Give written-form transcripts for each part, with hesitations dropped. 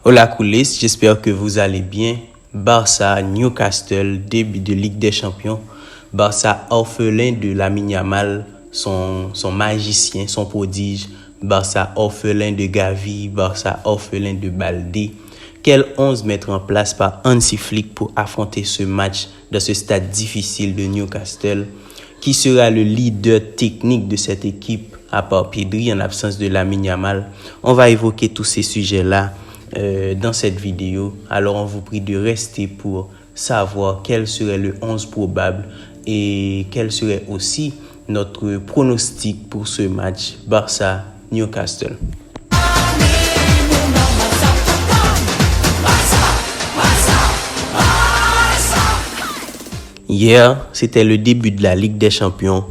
Hola coulisses, j'espère que vous allez bien. Barça, Newcastle, début de Ligue des Champions. Barça orphelin de Lamine Yamal, son magicien, son prodige. Barça orphelin de Gavi, Barça orphelin de Balde. Quel 11 mettre en place par Hansi Flick pour affronter ce match dans ce stade difficile de Newcastle? Qui sera le leader technique de cette équipe à part Pedri en l'absence de Lamine Yamal? On va évoquer tous ces sujets-là dans cette vidéo. Alors on vous prie de rester pour savoir quel serait le 11 probable et quel serait aussi notre pronostic pour ce match Barça-Newcastle. Hier, c'était le début de la Ligue des Champions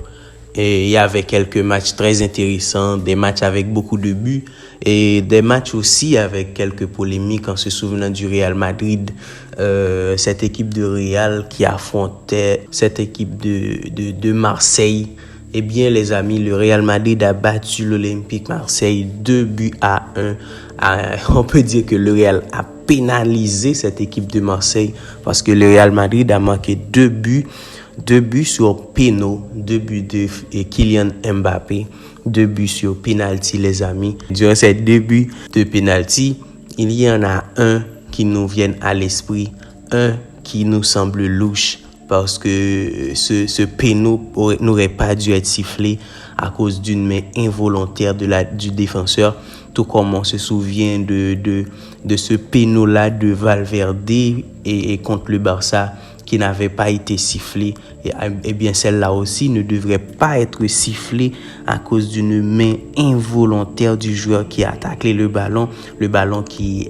et il y avait quelques matchs très intéressants, des matchs avec beaucoup de buts et des matchs aussi avec quelques polémiques en se souvenant du Real Madrid, cette équipe de Real qui affrontait cette équipe de Marseille. Eh bien les amis, le Real Madrid a battu l'Olympique Marseille 2-1. On peut dire que le Real a pénalisé cette équipe de Marseille parce que le Real Madrid a marqué 2 buts sur péno, 2 buts de Kylian Mbappé, 2 buts sur penalty les amis. Durant ces 2 buts de penalty, il y en a un qui nous vient à l'esprit, un qui nous semble louche parce que ce péno n'aurait pas dû être sifflé à cause d'une main involontaire du défenseur, tout comme on se souvient de ce péno-là de Valverde et contre le Barça qui n'avait pas été sifflé. Et bien celle-là aussi ne devrait pas être sifflée à cause d'une main involontaire du joueur qui a taclé le ballon qui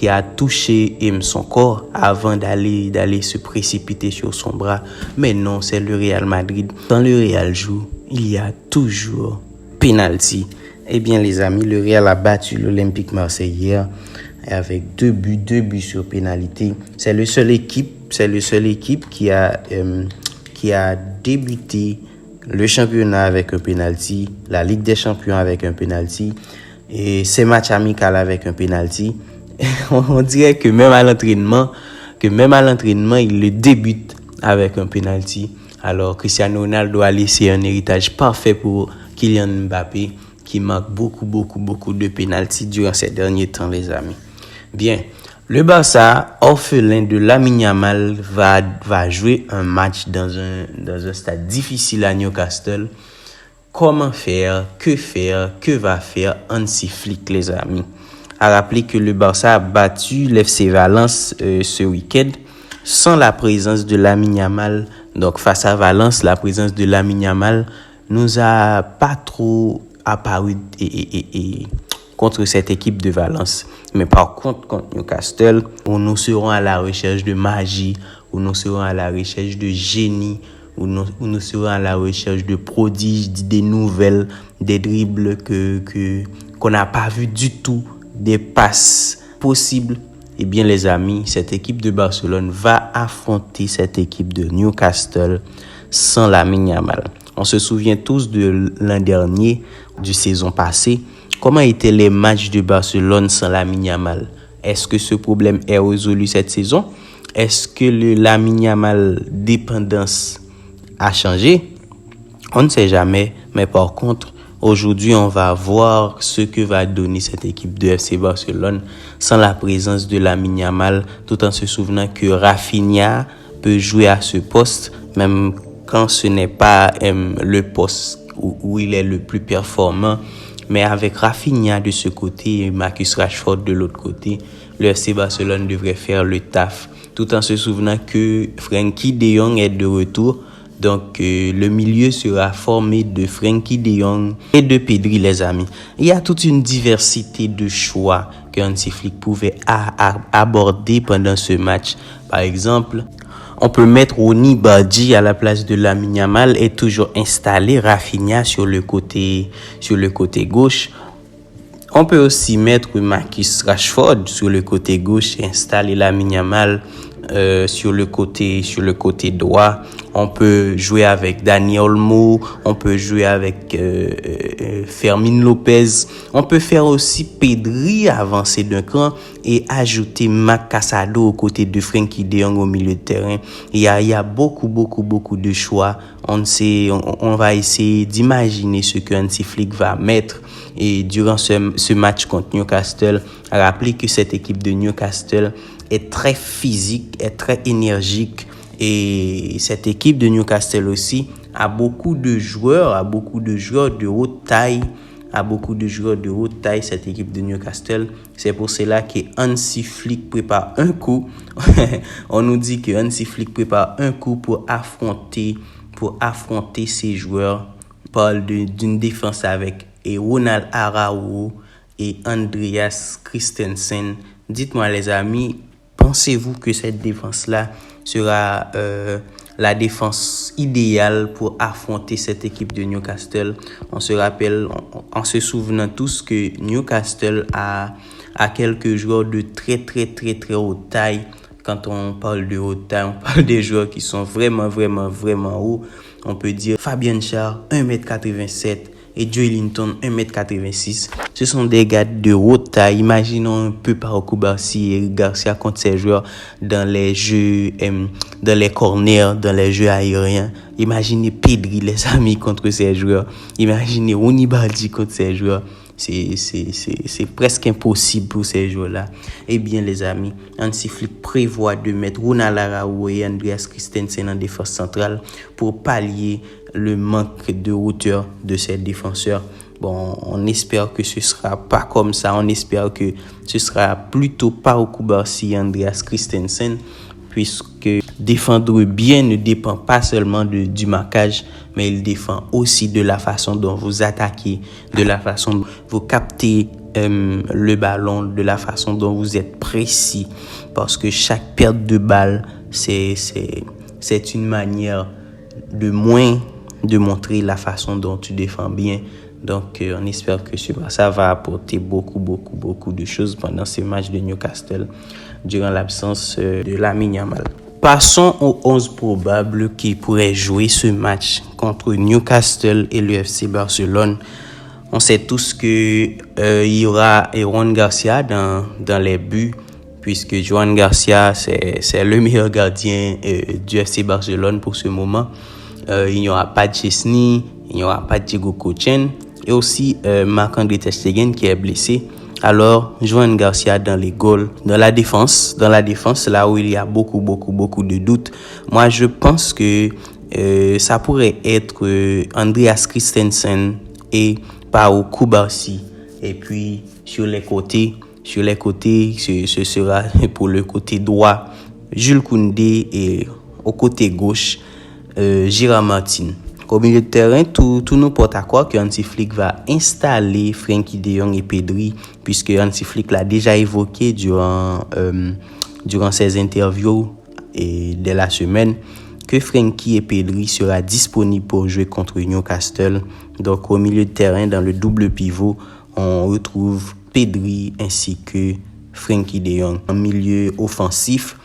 a touché son corps avant d'aller se précipiter sur son bras. Mais non, c'est le Real Madrid. Quand le Real joue, il y a toujours penalty. Eh bien les amis, le Real a battu l'Olympique Marseille hier avec 2 buts sur pénalité. C'est le seul équipe qui a débuté le championnat avec un penalty, la Ligue des Champions avec un penalty et ces matchs amicaux avec un penalty. On dirait que même à l'entraînement, il le débute avec un penalty. Alors Cristiano Ronaldo a laissé un héritage parfait pour Kylian Mbappé qui marque beaucoup de penalty durant ces derniers temps les amis. Bien, le Barça orphelin de Lamine Yamal va jouer un match dans un stade difficile à Newcastle. Comment faire? Que va faire Hansi Flick les amis? À rappeler que le Barça a battu l'FC Valence ce week-end sans la présence de Lamine Yamal. Donc face à Valence, la présence de Lamine Yamal nous a pas trop apparu et contre cette équipe de Valence. Mais par contre Newcastle, où nous serons à la recherche de magie, où nous serons à la recherche de génie, où nous serons à la recherche de prodiges, d'idées nouvelles, des dribbles qu'on n'a pas vu du tout, des passes possibles. Eh bien les amis, cette équipe de Barcelone va affronter cette équipe de Newcastle sans Lamine Yamal. On se souvient tous de l'an dernier, du saison passée, comment étaient les matchs de Barcelone sans Lamine Yamal? Est-ce que ce problème est résolu cette saison? Est-ce que le Lamine Yamal dépendance a changé? On ne sait jamais, mais par contre, aujourd'hui, on va voir ce que va donner cette équipe de FC Barcelone sans la présence de Lamine Yamal, tout en se souvenant que Rafinha peut jouer à ce poste, même quand ce n'est pas le poste où il est le plus performant. Mais avec Rafinha de ce côté et Marcus Rashford de l'autre côté, le FC Barcelone devrait faire le taf, tout en se souvenant que Frenkie de Jong est de retour. Donc, le milieu sera formé de Frenkie de Jong et de Pedri, les amis. Il y a toute une diversité de choix que Hansi Flick pouvait aborder pendant ce match. Par exemple, on peut mettre Ronny Bardji à la place de Lamine Yamal et toujours installer Rafinha sur le côté gauche. On peut aussi mettre Marcus Rashford sur le côté gauche et installer Lamine Yamal sur le côté droit. On peut jouer avec Dani Olmo, on peut jouer avec Fermin Lopez, on peut faire aussi Pedri avancer d'un cran et ajouter Marc Casado aux côtés de Frenkie de Jong au milieu de terrain. Il y a beaucoup de choix. On va essayer d'imaginer ce que Hansi Flick va mettre et durant ce match contre Newcastle. Rappelez que cette équipe de Newcastle est très physique, est très énergique. Et cette équipe de Newcastle aussi a beaucoup de joueurs de haute taille, cette équipe de Newcastle. C'est pour cela que Hansi Flick prépare un coup. On nous dit que Hansi Flick prépare un coup pour affronter ces joueurs. On parle d'une défense avec Ronald Araujo et Andreas Christensen. Dites-moi les amis, pensez-vous que cette défense-là sera la défense idéale pour affronter cette équipe de Newcastle? On se rappelle, en se souvenant tous que Newcastle a quelques joueurs de très haute taille. Quand on parle de haute taille, on parle des joueurs qui sont vraiment hauts. On peut dire Fabien Schär, 1m87 et Joelinton, 1m86. Ce sont des gars de haute taille. Imaginons un peu Pau Cubarsí et Garcia contre ces joueurs dans les jeux, dans les corners, dans les jeux aériens. Imaginez Pedri, les amis, contre ces joueurs. Imaginez Rooney Baldi contre ces joueurs. C'est presque impossible pour ces joueurs-là. Eh bien, les amis, Hansi Flick prévoit de mettre Ronald Araujo et Andreas Christensen en défense centrale pour pallier le manque de hauteur de ces défenseurs. Bon, on espère que ce sera pas comme ça. On espère que ce sera plutôt Pau Cubarsí et Andreas Christensen, puisque défendre bien ne dépend pas seulement du marquage, mais il dépend aussi de la façon dont vous attaquez, de la façon dont vous captez le ballon, de la façon dont vous êtes précis, parce que chaque perte de balle, c'est une manière de montrer la façon dont tu défends bien. Donc, on espère que ça va apporter beaucoup de choses pendant ce match de Newcastle durant l'absence de Lamine Yamal. Passons aux 11 probables qui pourraient jouer ce match contre Newcastle et le FC Barcelone. On sait tous que il y aura Joan Garcia dans les buts, puisque Joan Garcia c'est le meilleur gardien du FC Barcelone pour ce moment. Il n'y aura pas de Chesney, il n'y aura pas de Diego Kochen et aussi Marc-André ter Stegen qui est blessé. Alors, Joan Garcia dans les goals, dans la défense, là où il y a beaucoup de doutes. Moi, je pense que ça pourrait être Andreas Christensen et Pau Cubarsí. Et puis, sur les côtés, ce sera pour le côté droit, Jules Koundé et au côté gauche, Gérard Martin. Au milieu de terrain, tout nous porte à croire que Hansi Flick va installer Frenkie de Jong et Pedri, puisque Hansi Flick l'a déjà évoqué durant ses interviews et dès la semaine, que Frenkie et Pedri sera disponibles pour jouer contre Newcastle. Donc au milieu de terrain, dans le double pivot, on retrouve Pedri ainsi que Frenkie de Jong. En milieu offensif,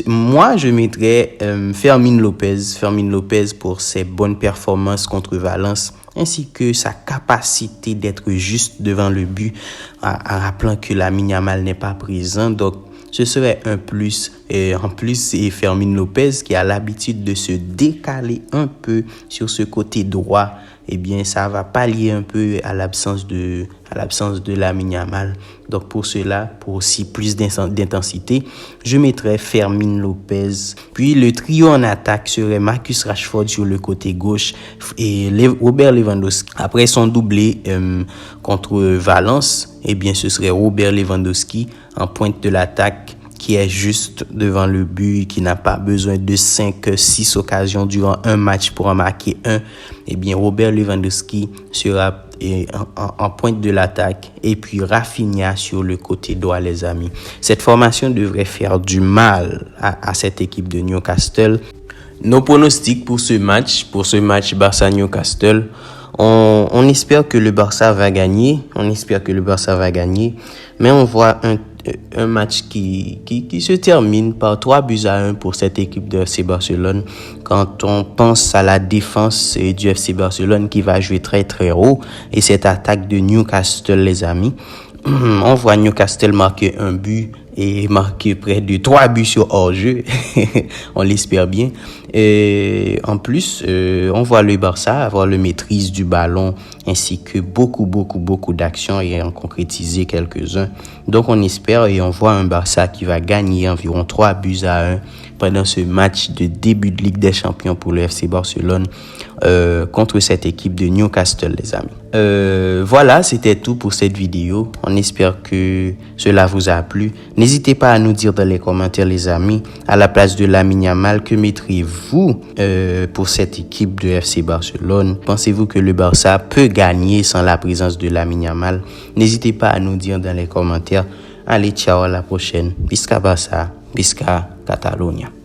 moi je mettrais Fermin Lopez pour ses bonnes performances contre Valence ainsi que sa capacité d'être juste devant le but en rappelant que Lamine Yamal n'est pas présent. Donc ce serait un plus. Et en plus, c'est Fermin Lopez qui a l'habitude de se décaler un peu sur ce côté droit. Eh bien, ça va pallier un peu à l'absence de Lamine Yamal. Donc, pour cela, pour aussi plus d'intensité, je mettrais Fermin Lopez. Puis, le trio en attaque serait Marcus Rashford sur le côté gauche et Robert Lewandowski. Après son doublé contre Valence, eh bien, ce serait Robert Lewandowski en pointe de l'attaque, qui est juste devant le but, qui n'a pas besoin de 5-6 occasions durant un match pour en marquer un. Eh bien, Robert Lewandowski sera en pointe de l'attaque et puis Rafinha sur le côté droit, les amis. Cette formation devrait faire du mal à cette équipe de Newcastle. Nos pronostics pour ce match Barça-Newcastle, on espère que le Barça va gagner. Mais on voit un match qui se termine par 3-1 pour cette équipe de FC Barcelone. Quand on pense à la défense du FC Barcelone qui va jouer très très haut et cette attaque de Newcastle, les amis, on voit Newcastle marquer un but et marquer près de 3 buts sur hors-jeu. On l'espère bien. Et en plus, on voit le Barça avoir le maîtrise du ballon ainsi que beaucoup d'actions et en concrétiser quelques-uns. Donc on espère et on voit un Barça qui va gagner environ 3-1 pendant ce match de début de Ligue des Champions pour le FC Barcelone contre cette équipe de Newcastle, les amis. Voilà, c'était tout pour cette vidéo. On espère que cela vous a plu. N'hésitez pas à nous dire dans les commentaires, les amis, à la place de Lamine Yamal, que mettrez-vous pour cette équipe de FC Barcelone? Pensez-vous que le Barça peut gagner sans la présence de Lamine Yamal? N'hésitez pas à nous dire dans les commentaires. Allez, ciao, à la prochaine. Visca Barça, Visca Catalunya.